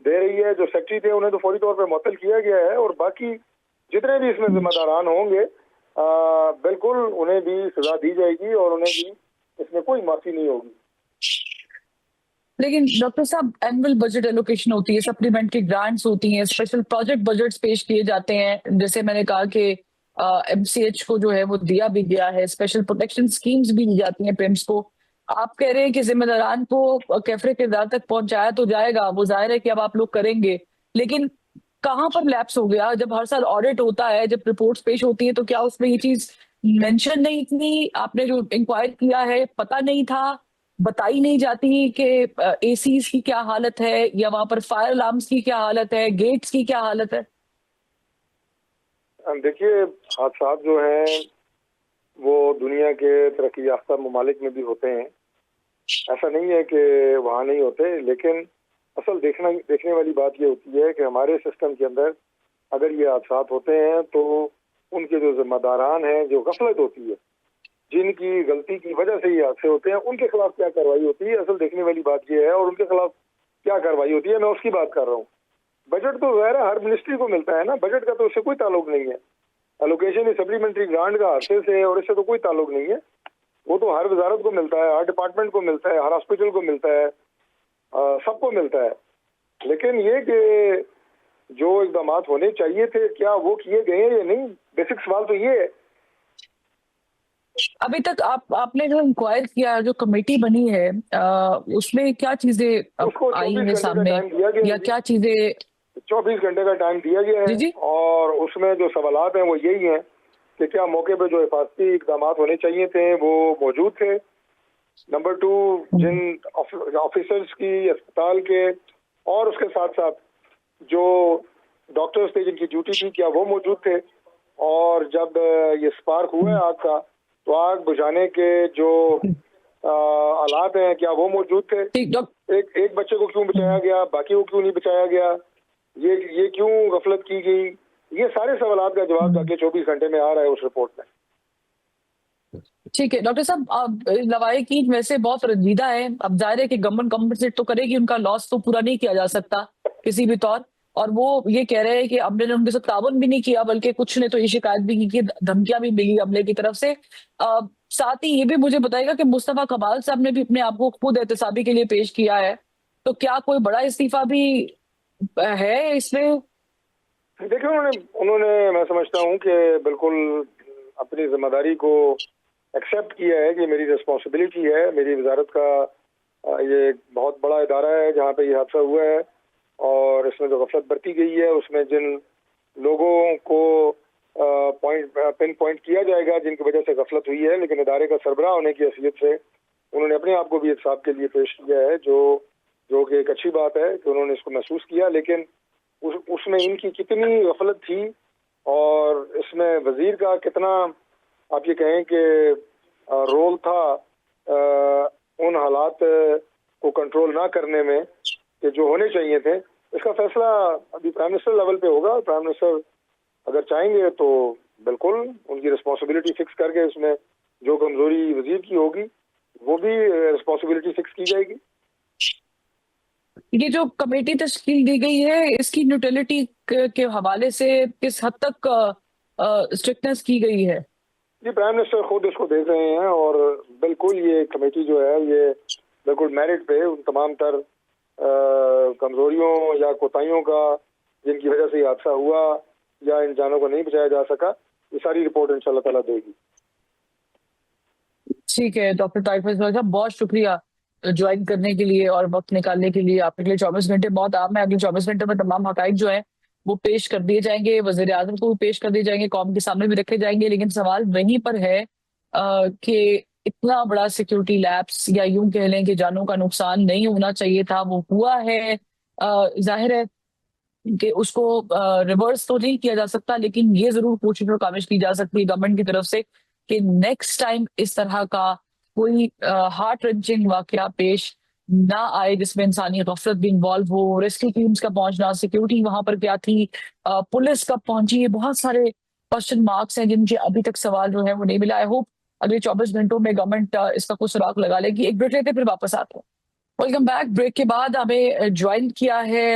दे रही है। जो सेक्रेटरी थे उन्हें तो फौरी तौर पर मुअत्तल किया गया है और बाकी जितने भी इसमें जिम्मेदारान होंगे बिल्कुल उन्हें भी सजा दी जाएगी और उन्हें भी इसमें कोई माफी नहीं होगी। लेकिन डॉक्टर साहब, एनुअल बजट एलोकेशन होती है, सप्लीमेंट्री ग्रांट्स होती हैं, स्पेशल प्रोजेक्ट बजट्स पेश किए जाते हैं। जैसे मैंने कहा कि एमसीएच को जो है वो दिया भी गया है, स्पेशल प्रोटेक्शन स्कीम्स भी दी जाती हैं पिम्स को। आप कह रहे हैं कि जिम्मेदारान को कैफरे किरदार तक पहुंचाया तो जाएगा, वो जाहिर है कि अब आप लोग करेंगे, लेकिन कहाँ पर लैप्स हो गया? जब हर साल ऑडिट होता है, जब रिपोर्ट्स पेश होती है, तो क्या उसमें ये चीज मेंशन नहीं थी? आपने जो इंक्वायर किया है पता नहीं था, बताई नहीं जाती कि एसीज की क्या हालत है या वहां पर फायर अलार्म्स की क्या हालत है, गेट्स की क्या हालत है? देखिए, हादसा जो हैं वो दुनिया के तरक्की याफ्ता ममालिक में भी होते हैं। ऐसा नहीं है कि वहाँ नहीं होते, लेकिन असल देखने वाली बात ये होती है कि हमारे सिस्टम के अंदर अगर ये हादसा होते हैं तो उनके जो जिम्मेदारान हैं, जो गफलत होती है, जिनकी गलती की वजह से ये हादसे होते हैं, उनके खिलाफ क्या कार्रवाई होती है, असल देखने वाली बात ये है। और उनके खिलाफ क्या कार्रवाई होती है, मैं उसकी बात कर रहा हूँ। बजट तो ज़ाहिर है हर मिनिस्ट्री को मिलता है ना, बजट का तो उससे कोई ताल्लुक नहीं है। एलोकेशन सप्लीमेंट्री ग्रांट का हादसे से और इससे तो कोई ताल्लुक नहीं है। वो तो हर वजारत को मिलता है, हर डिपार्टमेंट को मिलता है, हर हॉस्पिटल को मिलता है, सबको मिलता है। लेकिन ये कि जो इकदाम होने चाहिए थे क्या वो किए गए हैं या नहीं, बेसिक सवाल तो ये है। अभी तक आपने जो इंक्वायर किया, जो कमेटी बनी है, उसमें क्या चीजें उसको आई 24 हैं घंटे का सामने, टाइम दिया गया या क्या चीजें? 24 घंटे का टाइम दिया गया जी है जी। और उसमें जो सवालात हैं वो यही हैं कि क्या मौके पे जो हिफाजती इकदाम होने चाहिए थे वो मौजूद थे। नंबर 2, जिन ऑफिसर्स की अस्पताल के और उसके साथ साथ जो डॉक्टर्स थे जिनकी ड्यूटी थी, क्या वो मौजूद थे। और जब ये स्पार्क हुआ है आग का, तो आग बुझाने के जो आलात हैं क्या वो मौजूद थे। एक बच्चे को क्यों बचाया गया, बाकी को क्यों नहीं बचाया गया, ये क्यों गफलत की गई, ये सारे सवालात का जवाब जाके 24 घंटे में आ रहा है उस रिपोर्ट में। ठीक है डॉक्टर साहब, लवाहिकीन वैसे बहुत रंजीदा है। अब जाहिर है कि गवर्नमेंट कम्पनसेट तो करेगी, उनका लॉस तो पूरा नहीं किया जा सकता किसी भी तौर। और वो ये कह रहे हैं कि अमले ने उनके साथ ताउन भी नहीं किया, बल्कि कुछ ने तो ये शिकायत भी की कि धमकियां भी मिली अमले की तरफ से। साथ ही ये भी मुझे बताएगा कि मुस्तफा कमाल साहब ने भी अपने आप को खुद एहतसाबी के लिए पेश किया है, तो क्या कोई बड़ा इस्तीफा भी है इसमें? देखिए, उन्होंने मैं समझता हूँ कि बिल्कुल अपनी जिम्मेदारी को एक्सेप्ट किया है कि मेरी रिस्पॉन्सिबिलिटी है, मेरी वजारत का ये बहुत बड़ा इदारा है जहाँ पे ये हादसा हुआ है और इसमें जो गफलत बरती गई है उसमें जिन लोगों को पिन पॉइंट किया जाएगा जिनकी वजह से गफलत हुई है, लेकिन इदारे का सरबराह होने की हैसियत से उन्होंने अपने आप को भी इंसाफ के लिए पेश किया है, जो कि एक अच्छी बात है कि उन्होंने इसको महसूस किया। लेकिन उसमें इनकी कितनी गफलत थी और इसमें वजीर का कितना आप ये कहें कि रोल था उन हालात को कंट्रोल ना करने में कि जो होने चाहिए थे, इसका फैसला अभी प्राइम मिनिस्टर लेवल पे होगा। प्राइम मिनिस्टर अगर चाहेंगे तो बिल्कुल उनकी रिस्पॉन्सिबिलिटी फिक्स करके उसमें जो कमजोरी वजीर की होगी वो भी रिस्पॉन्सिबिलिटी फिक्स की जाएगी। ये जो कमेटी तश्कील दी गई है इसकी न्यूट्रलिटी के हवाले से किस हद तक स्ट्रिक्टनेस की गई है? जी प्राइम मिनिस्टर खुद इसको देख रहे हैं और बिल्कुल ये कमेटी जो है ये बिल्कुल मेरिट पे उन तमाम तर कमजोरियों या कोताहियों का जिनकी वजह से ये हादसा हुआ या इन जानों को नहीं बचाया जा सका, ये सारी रिपोर्ट इंशाल्लाह ताला देगी। ठीक है डॉक्टर तारिक फैसल साहब, बहुत शुक्रिया ज्वाइन करने के लिए और वक्त निकालने के लिए। आपके लिए 24 घंटे बहुत आम है। अगले 24 घंटे में तमाम हकाइक जो है वो पेश कर दिए जाएंगे, वजीर आजम को भी पेश कर दिए जाएंगे, कौम के सामने भी रखे जाएंगे। लेकिन सवाल वहीं पर है कि इतना बड़ा सिक्योरिटी लैप्स या यूं कह लें कि जानों का नुकसान नहीं होना चाहिए था, वो हुआ है। जाहिर है कि उसको रिवर्स तो नहीं किया जा सकता, लेकिन ये जरूर कोशिश और काविश की जा सकती है गवर्नमेंट की तरफ से कि नेक्स्ट टाइम इस तरह का कोई हार्ट रेंचिंग वाकया पेश ना आए जिसमें इंसानी गफलत भी इन्वॉल्व हो। रेस्क्यू टीम्स का पहुंचना, सिक्योरिटी वहां पर क्या थी, पुलिस कब पहुंची, ये बहुत सारे क्वेश्चन मार्क्स हैं जिनके अभी तक सवाल जो है वो नहीं मिला। आई होप अगले 24 घंटों में गवर्नमेंट इसका कोई सुराग लगा लेगी। एक ब्रेक लेते फिर वापस आते हैं। Welcome back. ब्रेक के बाद हमें ज्वाइन किया है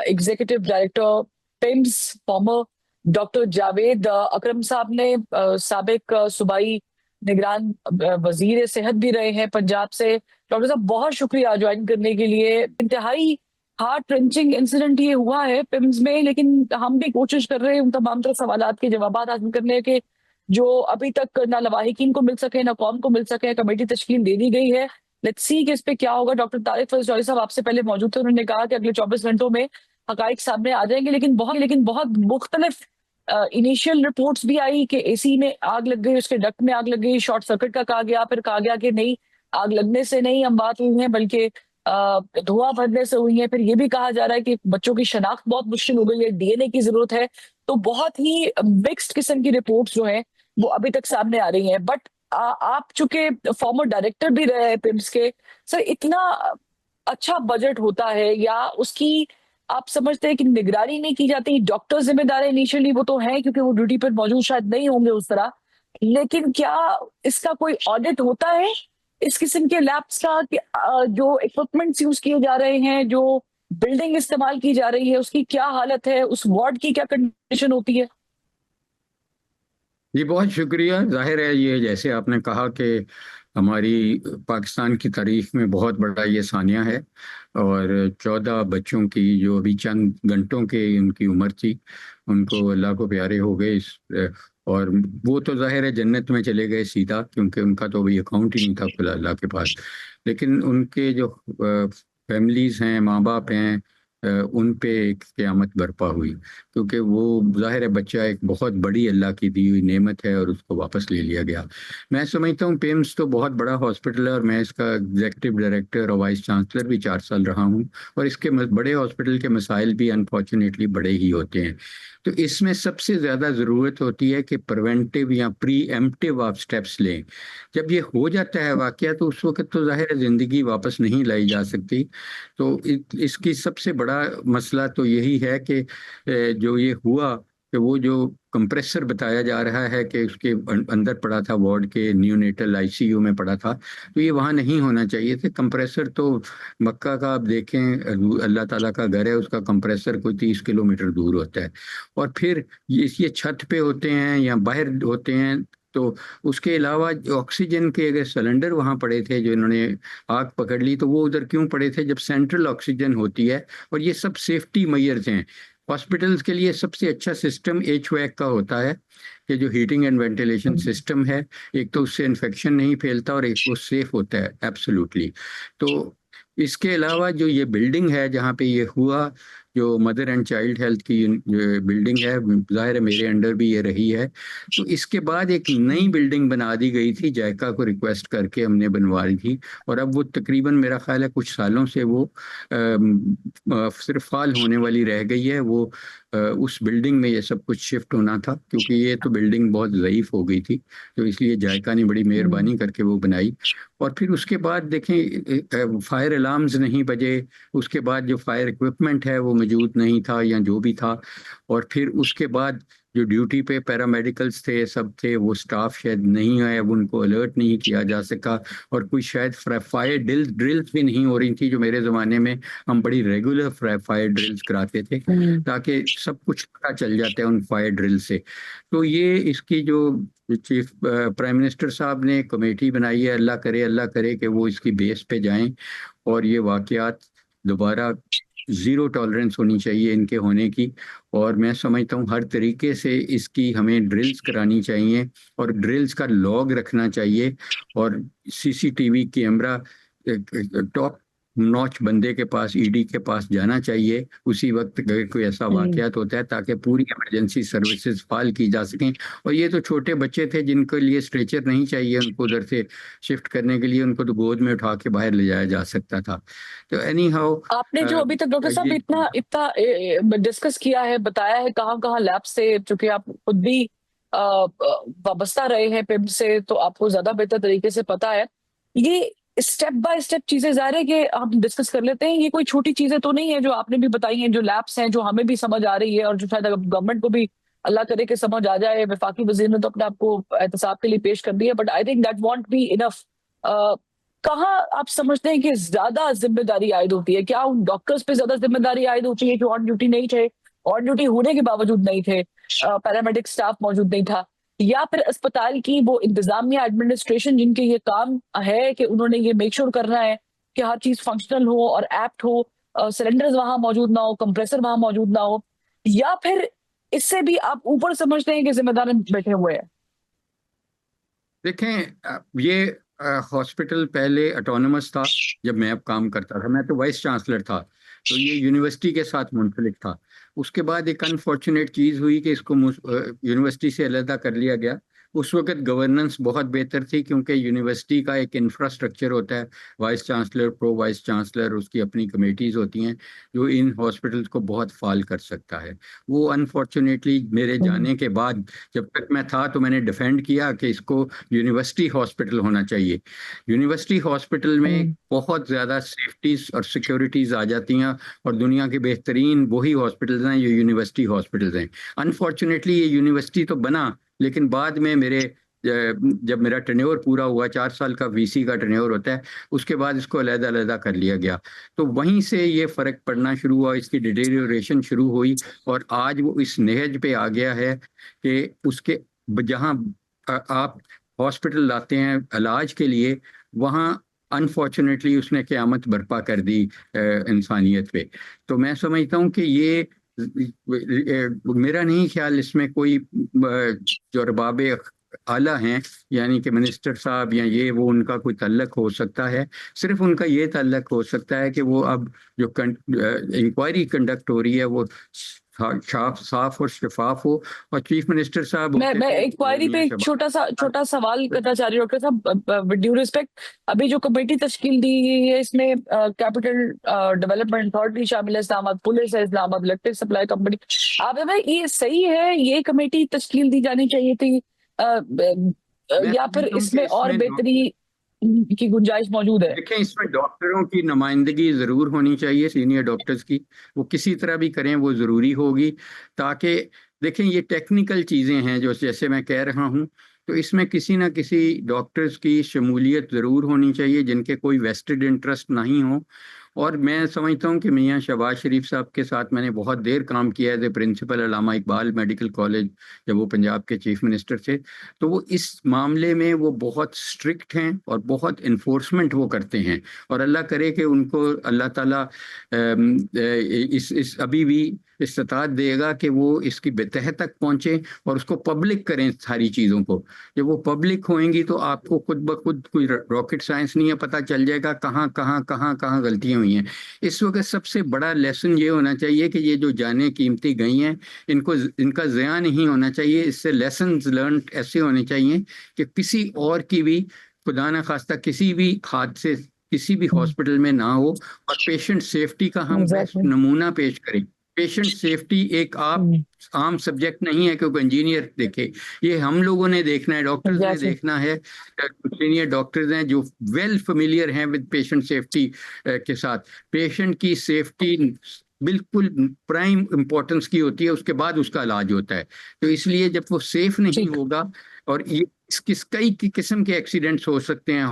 executive director PIMS former doctor Javed Akram साहब ने। साबिक सूबाई निगरान वजीर सेहत भी रहे हैं पंजाब से। डॉक्टर साहब बहुत शुक्रिया ज्वाइन करने के लिए। इंतहाई हार्ट रेंचिंग इंसिडेंट ये हुआ है पिम्स में, लेकिन हम भी कोशिश कर रहे हैं उन तमाम तरह सवालात के जवाब हासिल करने के जो अभी तक ना लवाहिकीन को मिल सके ना कौम को मिल सके। कमेटी तश्कील दे दी गई है, लेट्स सी कि इस पे क्या होगा। डॉक्टर तारिक फैसल साहब आपसे पहले मौजूद थे, उन्होंने कहा कि अगले 24 घंटों में हकाइक सामने आ जाएंगे, लेकिन बहुत मुख्तलिफ इनिशियल रिपोर्ट्स भी आई कि एसी में आग लग गई, उसके डक्ट में आग लग गई, शॉर्ट सर्किट का कहा गया, फिर कहा गया कि नहीं आग लगने से नहीं हम बात हुई है बल्कि धुआं भरने से हुई है। फिर ये भी कहा जा रहा है कि बच्चों की शनाख्त बहुत मुश्किल हो गई है, डीएनए की जरूरत है। तो बहुत ही मिक्स्ड किस्म की रिपोर्ट्स जो है वो अभी तक सामने आ रही हैं। बट आप चूंकि फॉर्मर डायरेक्टर भी रहे हैं पिम्स के, सर इतना अच्छा बजट होता है या उसकी आप समझते हैं कि निगरानी नहीं की जाती? डॉक्टर जिम्मेदार है इनिशियली, वो तो है क्योंकि वो ड्यूटी पर मौजूद शायद नहीं होंगे उस तरह, लेकिन क्या इसका कोई ऑडिट होता है इस किस्म के लैब्स का कि जो इक्विपमेंट्स यूज किए जा रहे हैं, जो बिल्डिंग इस्तेमाल की जा रही है, उसकी क्या हालत है, उस वार्ड की क्या कंडीशन होती है? जी बहुत शुक्रिया। जाहिर है ये जैसे आपने कहा कि हमारी पाकिस्तान की तारीख में बहुत बड़ा ये सानिया है और 14 बच्चों की जो अभी चंद घंटों के उनकी उम्र थी, उनको अल्लाह को प्यारे हो गए और वो तो जाहिर है जन्नत में चले गए सीधा, क्योंकि उनका तो अभी अकाउंट ही नहीं था खुला अल्लाह के पास। लेकिन उनके जो फैमिलीज हैं, माँ बाप हैं, उन पे एक क़यामत बरपा हुई, क्योंकि वो जाहिर है बच्चा एक बहुत बड़ी अल्लाह की दी हुई नेमत है और उसको वापस ले लिया गया। मैं समझता हूँ पिम्स तो बहुत बड़ा हॉस्पिटल है और मैं इसका एग्जीक्यूटिव डायरेक्टर और वाइस चांसलर भी 4 साल रहा हूँ, और इसके बड़े हॉस्पिटल के मसाइल भी अनफॉर्चुनेटली बड़े ही होते हैं। तो इसमें सबसे ज़्यादा ज़रूरत होती है कि प्रिवेंटिव या प्री एम्प्टिव आप स्टेप्स लें। जब ये हो जाता है वाकया तो उस वक्त तो जाहिर है ज़िंदगी वापस नहीं लाई जा सकती। तो इसकी सबसे बड़ा मसला तो यही है कि जो ये हुआ कि वो जो कंप्रेसर बताया जा रहा है कि उसके अंदर पड़ा था, वार्ड के न्यूनेटल आईसीयू में पड़ा था, तो ये वहाँ नहीं होना चाहिए थे। कंप्रेसर तो मक्का का आप देखें, अल्लाह ताला का घर है, उसका कंप्रेसर कोई 30 किलोमीटर दूर होता है, और फिर ये छत पे होते हैं या बाहर होते हैं। तो उसके अलावा ऑक्सीजन के अगर सिलेंडर वहाँ पड़े थे जो इन्होंने आग पकड़ ली, तो वो उधर क्यों पड़े थे जब सेंट्रल ऑक्सीजन होती है? और ये सब सेफ्टी मेजर्स हैं। हॉस्पिटल्स के लिए सबसे अच्छा सिस्टम एचवैक का होता है कि जो हीटिंग एंड वेंटिलेशन सिस्टम है, एक तो उससे इन्फेक्शन नहीं फैलता और एक वो सेफ होता है एब्सोल्युटली। तो इसके अलावा जो ये बिल्डिंग है जहाँ पे ये हुआ, जो मदर एंड चाइल्ड हेल्थ की बिल्डिंग है, जाहिर है मेरे अंडर भी ये रही है। तो इसके बाद एक नई बिल्डिंग बना दी गई थी, जायका को रिक्वेस्ट करके हमने बनवाई थी, और अब वो तकरीबन मेरा ख्याल है कुछ सालों से वो सिर्फ फाल होने वाली रह गई है। वो उस बिल्डिंग में ये सब कुछ शिफ्ट होना था, क्योंकि ये तो बिल्डिंग बहुत ज़ईफ हो गई थी, तो इसलिए जायका ने बड़ी मेहरबानी करके वो बनाई। और फिर उसके बाद देखें फायर अलार्म्स नहीं बजे, उसके बाद जो फायर इक्विपमेंट है वो मौजूद नहीं था या जो भी था, और फिर उसके बाद जो ड्यूटी पे पैरामेडिकल्स थे सब थे, वो स्टाफ शायद नहीं है, अब उनको अलर्ट नहीं किया जा सका, और कोई शायद फायर ड्रिल्स भी नहीं हो रही थी, जो मेरे ज़माने में हम बड़ी रेगुलर फायर ड्रिल्स कराते थे, ताकि सब कुछ पता चल जाता है उन फायर ड्रिल से। तो ये इसकी जो चीफ प्राइम मिनिस्टर साहब ने कमेटी बनाई है, अल्लाह करे कि वो इसकी बेस पे जाएं और ये वाकयात दोबारा ज़ीरो टॉलरेंस होनी चाहिए इनके होने की। और मैं समझता हूँ हर तरीके से इसकी हमें ड्रिल्स करानी चाहिए और ड्रिल्स का लॉग रखना चाहिए, और सीसीटीवी कैमरा टॉप नॉच बंदे के पास, ईडी के पास जाना चाहिए उसी वक्त अगर कोई ऐसा वाकयात होता है, ताकि पूरी इमरजेंसी सर्विसेज फाल की जा सकें। और ये तो छोटे बच्चे थे जिनके लिए स्ट्रेचर नहीं चाहिए, उनको उधर से शिफ्ट करने के लिए उनको तो गोद में उठा के बाहर ले जाया जा सकता था। तो एनी हाउ आपने जो अभी तक डॉक्टर साहब इतना इतना डिस्कस किया है, बताया है कहाँ कहाँ लैब से, चूंकि आप खुद भी वाबस्ता रहे हैं पिम से, तो आपको ज्यादा बेहतर तरीके से पता है। ये स्टेप बाय स्टेप चीजें ज़ाहिर है कि हम डिस्कस कर लेते हैं। ये कोई छोटी चीजें तो नहीं है जो आपने भी बताई हैं, जो लैब्स हैं, जो हमें भी समझ आ रही है और जो शायद गवर्नमेंट को भी अल्लाह करे कि समझ आ जाए। वफाकी वजीर ने तो अपने आप को एहतसाब के लिए पेश कर दिया, but I think that want be enough. कहाँ आप समझते हैं कि ज्यादा जिम्मेदारी आयद होती है? क्या उन डॉक्टर्स पे ज्यादा जिम्मेदारी आयद होती है जो ऑन ड्यूटी नहीं थे, ऑन ड्यूटी होने के बावजूद नहीं थे, पैरामेडिक स्टाफ मौजूद नहीं था, या फिर अस्पताल की वो इंतजामिया एडमिनिस्ट्रेशन जिनके ये काम है कि उन्होंने ये मेक श्योर करना है कि हर चीज फंक्शनल हो और एप्ट हो, सिलेंडर्स वहां मौजूद ना हो, कंप्रेसर वहां मौजूद ना हो, या फिर इससे भी आप ऊपर समझते हैं कि जिम्मेदार बैठे हुए हैं? देखें, ये हॉस्पिटल पहले ऑटोनमस था जब मैं अब काम करता था, मैं तो वाइस चांसलर था, तो ये यूनिवर्सिटी के साथ मुंसलिक था। उसके बाद एक अनफॉर्चुनेट चीज़ हुई कि इसको यूनिवर्सिटी से अलहदा कर लिया गया। उस वक्त गवर्नेंस बहुत बेहतर थी, क्योंकि यूनिवर्सिटी का एक इंफ्रास्ट्रक्चर होता है, vice chancellor, pro vice chancellor, उसकी अपनी कमेटीज़ होती हैं जो इन हॉस्पिटल्स को बहुत फाल कर सकता है। वो अनफॉर्चुनेटली मेरे जाने के बाद, जब तक मैं था तो मैंने डिफेंड किया कि इसको यूनिवर्सिटी हॉस्पिटल होना चाहिए। यूनिवर्सिटी हॉस्पिटल में बहुत ज़्यादा सेफ्टीज और सिक्योरिटीज़ आ जाती हैं, और दुनिया के बेहतरीन वही हॉस्पिटल्स हैं, ये यूनिवर्सिटी हॉस्पिटल्स हैं। अनफॉर्चुनेटली ये यूनिवर्सिटी तो बना, लेकिन बाद में जब मेरा टेन्योर पूरा हुआ, 4 साल का वीसी का टेन्योर होता है, उसके बाद इसको अलग-अलग कर लिया गया। तो वहीं से ये फ़र्क पड़ना शुरू हुआ, इसकी डिटेरियोरेशन शुरू हुई, और आज वो इस नहज पे आ गया है कि उसके जहाँ आप हॉस्पिटल लाते हैं इलाज के लिए, वहाँ अनफॉर्चुनेटली उसने क़यामत बर्पा कर दी इंसानियत पे। तो मैं समझता हूँ कि ये मेरा नहीं ख्याल इसमें कोई जो अरबाब आला हैं, यानी कि मिनिस्टर साहब या ये वो, उनका कोई तल्लक हो सकता है। सिर्फ उनका ये तल्लक हो सकता है कि वो अब जो इंक्वायरी कंडक्ट हो रही है वो साफ और शफाफ हो। और चीफ मिनिस्टर साहब, मैं इंक्वायरी पे एक छोटा सवाल करना चाह रही हूँ डॉक्टर साहब, विद ड्यू रिस्पेक्ट। अभी जो कमेटी तश्कील दी गई है, इसमें कैपिटल डेवलपमेंट अथॉरिटी शामिल है, इस्लामाबाद पुलिस है, इस्लामाबाद इलेक्ट्रिक सप्लाई कंपनी। आप भाई ये सही है, ये कमेटी तश्कील दी जानी चाहिए थी, या फिर इसमें और बेहतरी की गुंजाइश मौजूद है? देखें, इसमें डॉक्टरों की नुमाइंदगी जरूर होनी चाहिए, सीनियर डॉक्टर्स की, वो किसी तरह भी करें वो जरूरी होगी, ताकि देखें ये टेक्निकल चीजें हैं जो जैसे मैं कह रहा हूँ, तो इसमें किसी ना किसी डॉक्टर्स की शमूलियत जरूर होनी चाहिए जिनके कोई वेस्टेड इंटरेस्ट नहीं हो। और मैं समझता हूँ कि मियाँ शहबाज शरीफ साहब के साथ मैंने बहुत देर काम किया है, प्रिंसिपल अल्लामा इकबाल मेडिकल कॉलेज, जब वो पंजाब के चीफ मिनिस्टर थे, तो वो इस मामले में वो बहुत स्ट्रिक्ट हैं और बहुत इन्फोर्समेंट वो करते हैं। और अल्लाह करे कि उनको अल्लाह ताला इस अभी भी इस्तात देगा कि वो इसकी बेतह तक पहुँचे और उसको पब्लिक करें सारी चीज़ों को। जब वो पब्लिक होएंगी तो आपको खुद ब खुद कोई रॉकेट साइंस नहीं है, पता चल जाएगा कहाँ गलतियाँ हुई हैं। इस वक्त सबसे बड़ा लेसन ये होना चाहिए कि ये जो जानें कीमती गई हैं, इनका ज़िया नहीं होना चाहिए। इससे लेसन्स लर्न ऐसे होने चाहिए कि किसी और की भी खुदा न खास्ता किसी भी हादसे किसी भी हॉस्पिटल में ना हो, और पेशेंट सेफ्टी का हम बेस्ट नमूना पेश करें। पेशेंट सेफ्टी एक आम सब्जेक्ट नहीं है क्योंकि इंजीनियर देखे, ये हम लोगों ने देखना है, डॉक्टर्स ने देखना है। सीनियर डॉक्टर्स हैं जो वेल फेमिलियर हैं विद पेशेंट सेफ्टी के साथ। पेशेंट की सेफ्टी बिल्कुल प्राइम इम्पोर्टेंस की होती है, उसके बाद उसका इलाज होता है। तो इसलिए जब वो सेफ नहीं ठीक। होगा, और ये कई किस्म के एक्सीडेंट्स हो सकते हैं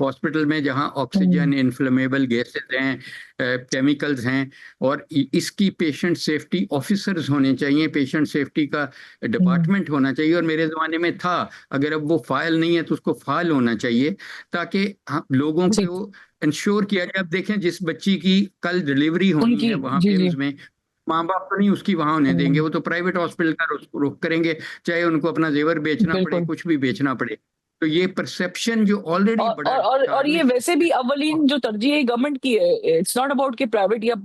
हॉस्पिटल में, जहां ऑक्सीजन, इन्फ्लेमेबल गैसेस हैं, केमिकल्स हैं, और इसकी पेशेंट सेफ्टी ऑफिसर्स होने चाहिए, पेशेंट सेफ्टी का डिपार्टमेंट होना चाहिए। और मेरे ज़माने में था, अगर अब वो फाइल नहीं है तो उसको फाइल होना चाहिए, ताकि लोगों जी। को इंश्योर किया जाए। अब देखें, जिस बच्ची की कल डिलीवरी होनी उनकी, है वहां जी जी। पिम्स में, माँ बाप तो नहीं उसकी वहां होने देंगे, वो तो प्राइवेट हॉस्पिटल का रुख करेंगे, चाहे उनको अपना जेवर बेचना पड़े, बिल्कुल। कुछ भी बेचना पड़े। तो ये परसेप्शन जो ऑलरेडी बड़ा और ये टारनिश, वैसे भी अव्वलीन जो तरजीह है गवर्नमेंट की है, इट्स नॉट अबाउट कि प्राइवेट या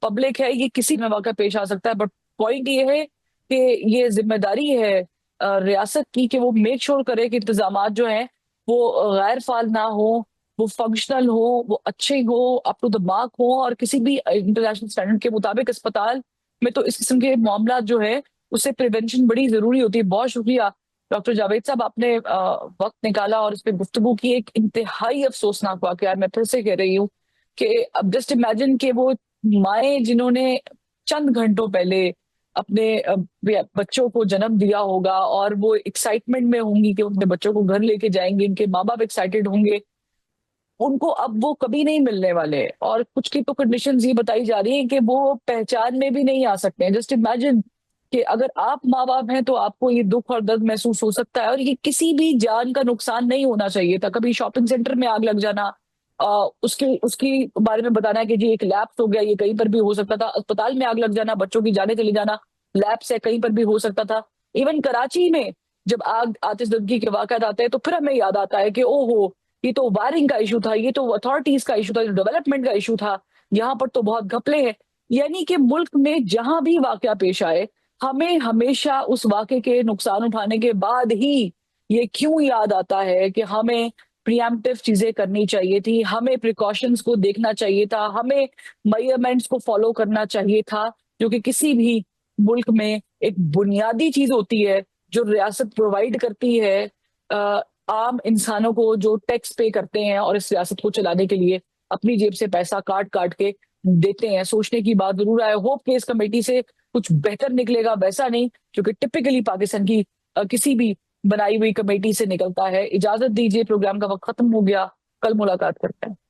पब्लिक है, ये किसी में वाक़ा पेश आ सकता है, बट पॉइंट ये है कि ये जिम्मेदारी है रियासत की कि वो मेक श्योर करे कि इंतजामात जो हैं वो गैर फाल ना हो, वो फंक्शनल हो, वो अच्छे हो, अप टू द मार्क हो, और किसी भी इंटरनेशनल स्टैंडर्ड के मुताबिक अस्पताल में तो इस किस्म के मामला जो है उससे प्रिवेंशन बड़ी जरूरी होती है। बहुत शुक्रिया डॉक्टर जावेद साहब, आपने वक्त निकाला और इस पे गुफ्तगू की। एक इंतहाई अफसोसनाक वाकया, मैं फिर से कह रही हूँ कि अब जस्ट इमेजिन कि वो माएँ जिन्होंने चंद घंटों पहले अपने बच्चों को जन्म दिया होगा और वो एक्साइटमेंट में होंगी कि अपने बच्चों को घर लेके जाएंगे, इनके माँ बाप एक्साइटेड होंगे, उनको अब वो कभी नहीं मिलने वाले। और कुछ की तो कंडीशंस ये बताई जा रही है कि वो पहचान में भी नहीं आ सकते हैं। जस्ट इमेजिन कि अगर आप माँ बाप हैं तो आपको ये दुख और दर्द महसूस हो सकता है, और ये किसी भी जान का नुकसान नहीं होना चाहिए था। कभी शॉपिंग सेंटर में आग लग जाना, उसकी उसकी बारे में बताना है कि जी एक लैप्स हो गया, ये कहीं पर भी हो सकता था। अस्पताल में आग लग जाना, बच्चों की जाने चली जाना, लैप्स है कहीं पर भी हो सकता था। इवन कराची में जब आग आतिशबाजी के वाकयात आते हैं तो फिर हमें याद आता है कि ओहो, ये तो वायरिंग का इशू था, ये तो अथॉरिटीज का इशू था, डेवलपमेंट का इशू था, यहाँ पर तो बहुत घपले हैं। यानी कि मुल्क में जहां भी वाकया पेश आए, हमें हमेशा उस वाकये के नुकसान उठाने के बाद ही ये क्यों याद आता है कि हमें प्रिएम्प्टिव चीजें करनी चाहिए थी, हमें प्रिकॉशंस को देखना चाहिए था, हमें मेजरमेंट्स को फॉलो करना चाहिए था, जो कि किसी भी मुल्क में एक बुनियादी चीज होती है जो रियासत प्रोवाइड करती है आम इंसानों को जो टैक्स पे करते हैं और इस रियासत को चलाने के लिए अपनी जेब से पैसा काट काट के देते हैं। सोचने की बात जरूर है। होप कि इस कमेटी से कुछ बेहतर निकलेगा, वैसा नहीं जो कि टिपिकली पाकिस्तान की किसी भी बनाई हुई कमेटी से निकलता है। इजाजत दीजिए, प्रोग्राम का वक्त खत्म हो गया, कल मुलाकात करते हैं।